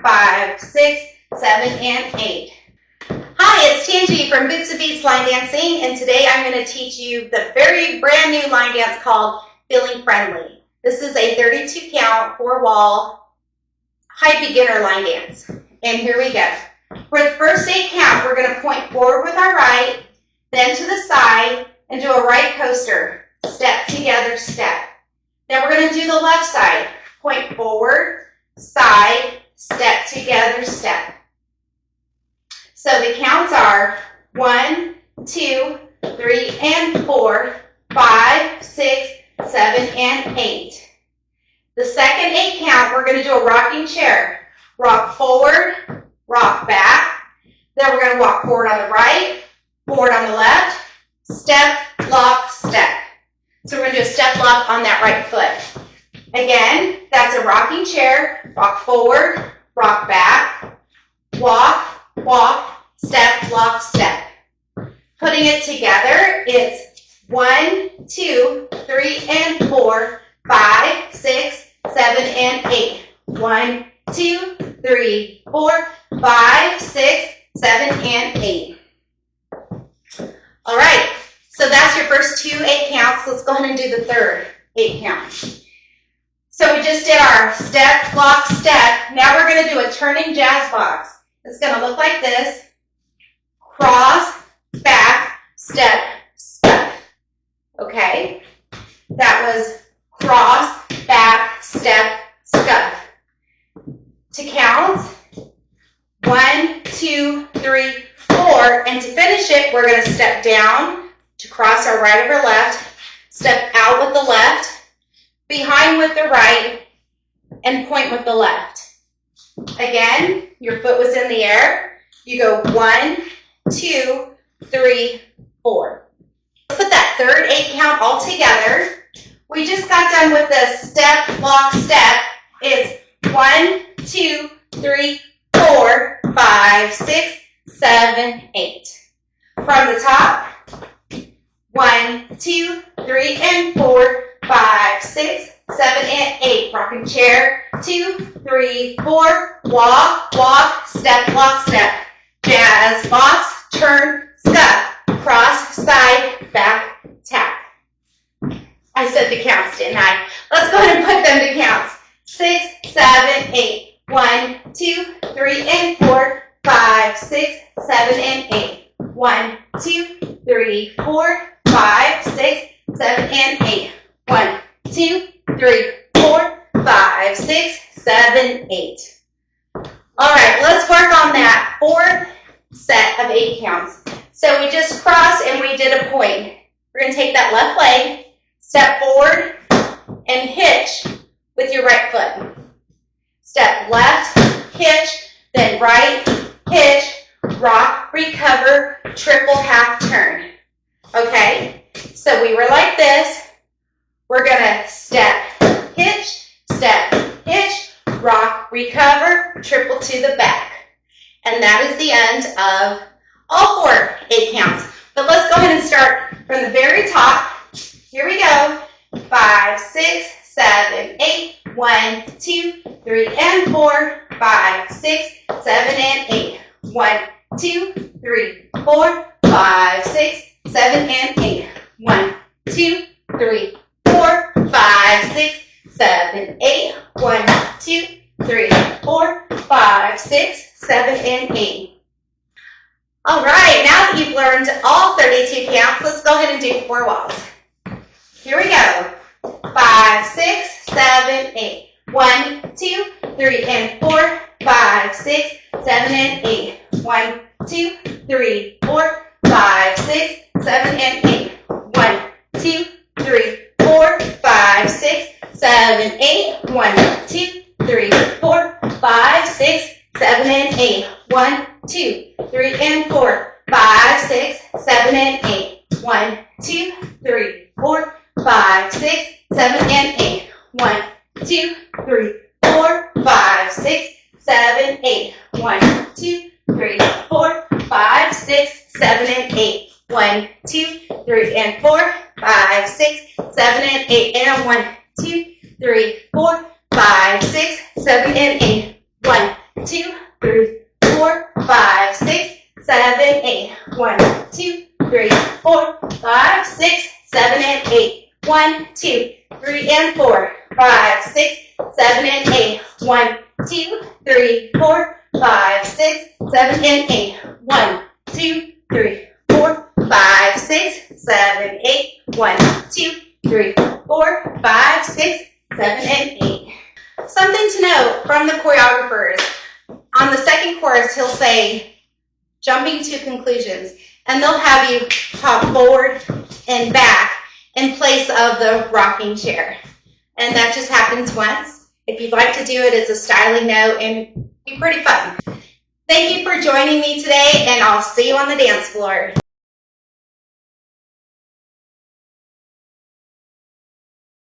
5, 6, 7, and 8. Hi, it's Tangi from Boots and Beats Line Dancing, and today I'm going to teach you the very brand new line dance called Feelin Friendly. This is a 32 count, 4-wall, high beginner line dance. And here we go. For the first 8 count, we're going to point forward with our right, then to the side, and do a right coaster. Step together, step. Then we're going to do the left side. Point forward, side, step together, step. So the counts are 1, 2, 3, and 4, 5, 6, 7, and 8. The second 8 count, we're going to do a rocking chair. Rock forward, rock back. Then we're going to walk forward on the right, forward on the left, step, lock, step. So we're going to do a step lock on that right foot. Again, that's a rocking chair. Rock forward, rock back, walk, walk, step, lock, step. Putting it together, it's 1, 2, 3, and 4, 5, 6, 7, and 8. 1, 2, 3, 4, 5, 6, 7, and 8. All right, so that's your first 2 8 counts. Let's go ahead and do the third 8 count. So we just did our step, lock, step. Now we're going to do a turning jazz box. It's going to look like this. Cross, back, step, step. Okay? That was cross, back, step, step. To count, 1, 2, 3, 4. And to finish it, we're going to step down to cross our right over left, step out with the left, behind with the right, and point with the left. Again, your foot was in the air. You go 1, 2, 3, 4. Let's put that third 8 count all together. We just got done with the step, lock, step. It's 1, 2, 3, 4, 5, 6, 7, 8. From the top, 1, 2, 3, and 4, 5, 6, 7, and 8. Rocking chair, 2, 3, 4, walk, walk, step, lock, step. Jazz, box, turn, scuff, cross, side, back, tap. I said the counts, didn't I? Let's go ahead and put them to counts. 6, 7, 8. 1, 2, 3, and 4, 5, 6, 7, and 8. 1, 2, 3, 4, 5, 6, 7, and 8. 1, 2, 3, 4, 5, 6, 7, 8. All right, let's work on that fourth set of 8 counts. So we just crossed and we did a point. We're going to take that left leg, step forward, and hitch with your right foot. Step left, hitch, then right, hitch, rock, recover, triple half turn. Okay, so we were like this. We're going to step, hitch, rock, recover, triple to the back. And that is the end of all 4 8 counts. But let's go ahead and start from the very top. Here we go. 5, 6, 7, 8. 1, 2, 3, and 4. 5, 6, 7, and 8. 1, 2, 3, 4, 5, 6, 7, and 8. 1, 2, 3, 4, 5, 6, 7, 8. 1, 2, 3, 4, 5, 6, 7, and 8. All right, now that you've learned all 32 counts, let's go ahead and do 4 walls. Here we go. 5, 6, 7, 8. 1, 2, 3, and 4, 5, 6, 7, and 8. 1, 2, 3, 4, 5, 6, 7, and 8. 1, 2, 3, 4, 5, 6, 7, 8. 1, 2, 3, 4, 5, 6, 7, and 8. 1, 2, 3, and 4, 5, 6, 7, and 8. 1, 2, 3, 4, 5, 6, 7, and 8. 1, 2, 3, 4, 5, 6, 7, 8. 1, 2, 3, 4, 5, 6, 7, and 8. 1, 2, 3, and 4, 5, 6, 7, and 8. And 1, 2, 3, 4, 5, 6, 7, and 8. 1, 2, and 8. 1, 2, 3, 4, 5, 6, 7, and 8. 1, 2, 3, and 4, 5, 6, 7, and 8. 1, 2, 3, 4, 5, 6, 7, and 8. 1, 2, 3, 4, 5, 6, 7, 8. 1, 2, 3, 4, 5, 6, 7, and 8. Something to note from the choreographers, on the second chorus, he'll say, jumping to conclusions, and they'll have you hop forward and back in place of the rocking chair. And that just happens once. If you'd like to do it as a styling note, and it'd be pretty fun. Thank you for joining me today, and I'll see you on the dance floor.